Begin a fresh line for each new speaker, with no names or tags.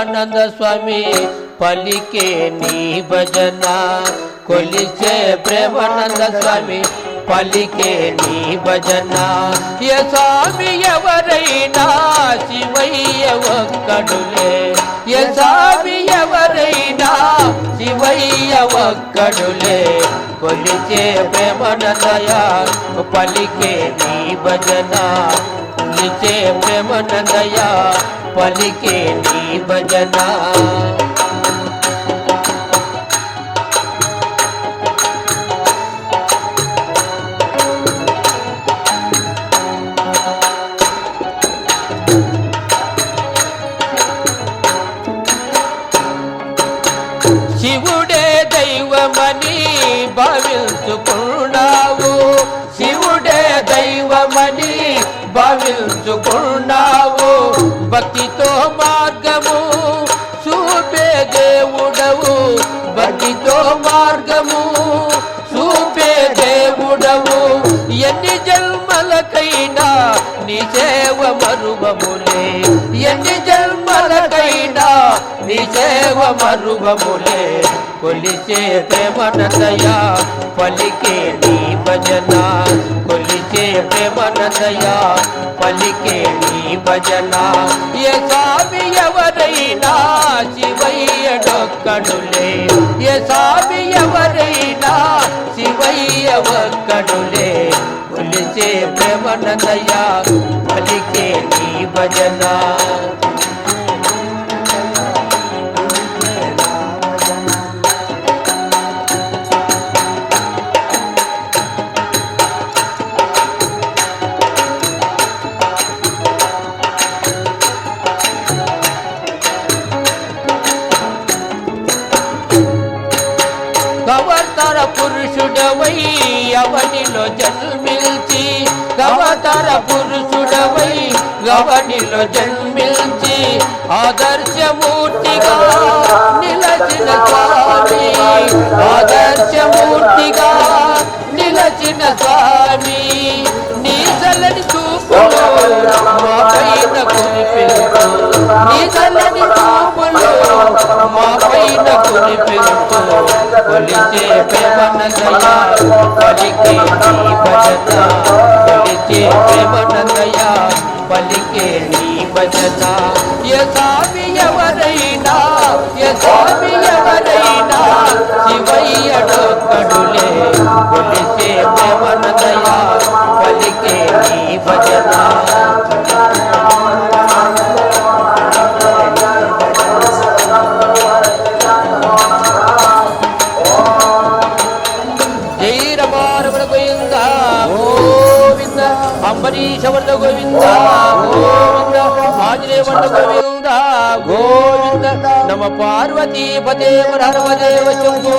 ప్రేమానంద స్వామి పలికే నీ భజన కొలిచే ప్రేమానంద స్వామి పలికే నీ భజన ఏ స్వామి ఎవరైనా శివయ్య ఒక్కడులే ఏ స్వామి ఎవరైనా శివయ్య ఒక్కడులే కొలిచే ప్రేమానందయ పలికే నీ భజన కొలిచే ప్రేమానందయ పలికే నీ భజన శివుడే దైవమని భావించుకున్నావు శివుడే దైవమని భావించుకున్నావు భక్తితో మార్గము చూపే దేవుడవు భక్తితో మార్గము చూపే దేవుడవు ఎన్ని జన్మలకైనా నీ సేవ మరువములే ఎన్ని జన్మలకైనా నీ సేవ మరువములే కొలిచే ప్రేమానందయ పలికే నీ భజన కొలిచే ప్రేమానందయ పలికే నీ భజన ఏ స్వామి ఎవరైనా శివయ్యడొక్కడులే ఏ స్వామి ఎవరైనా శివయ్య ఒక్కడులే కొలిచే ప్రేమానందయ పలికే నీ భజన అవతార పురుషుడవై అవనిలో జన్మించి అవతార పురుషుడవై అవనిలో జన్మించి ఆదర్శమూర్తిగా నిలచిన స్వామి ఆదర్శమూర్తిగా నిలచిన స్వామి నీ చల్లని చూపులో మా పైన కురిపెంచు నీ చల్లని చూపులో మా పైన కురిపెంచు కొలిచే ప్రేమానందయ పలికే నీ భజన కొలిచే ప్రేమానందయ పలికే నీ భజన ఏ స్వామి ఎవరైనా ఏ స్వామి ఎవరైనా శివయ్యడొక్కడులే కొలిచే ప్రేమానందయ పలికే నీ భజన అంబరీష వర్ధ గోవింద గోవింద ఆంజనేయ వర్ధ గోవింద గోవింద నమ పార్వతీ పదే హరదేవ శంభో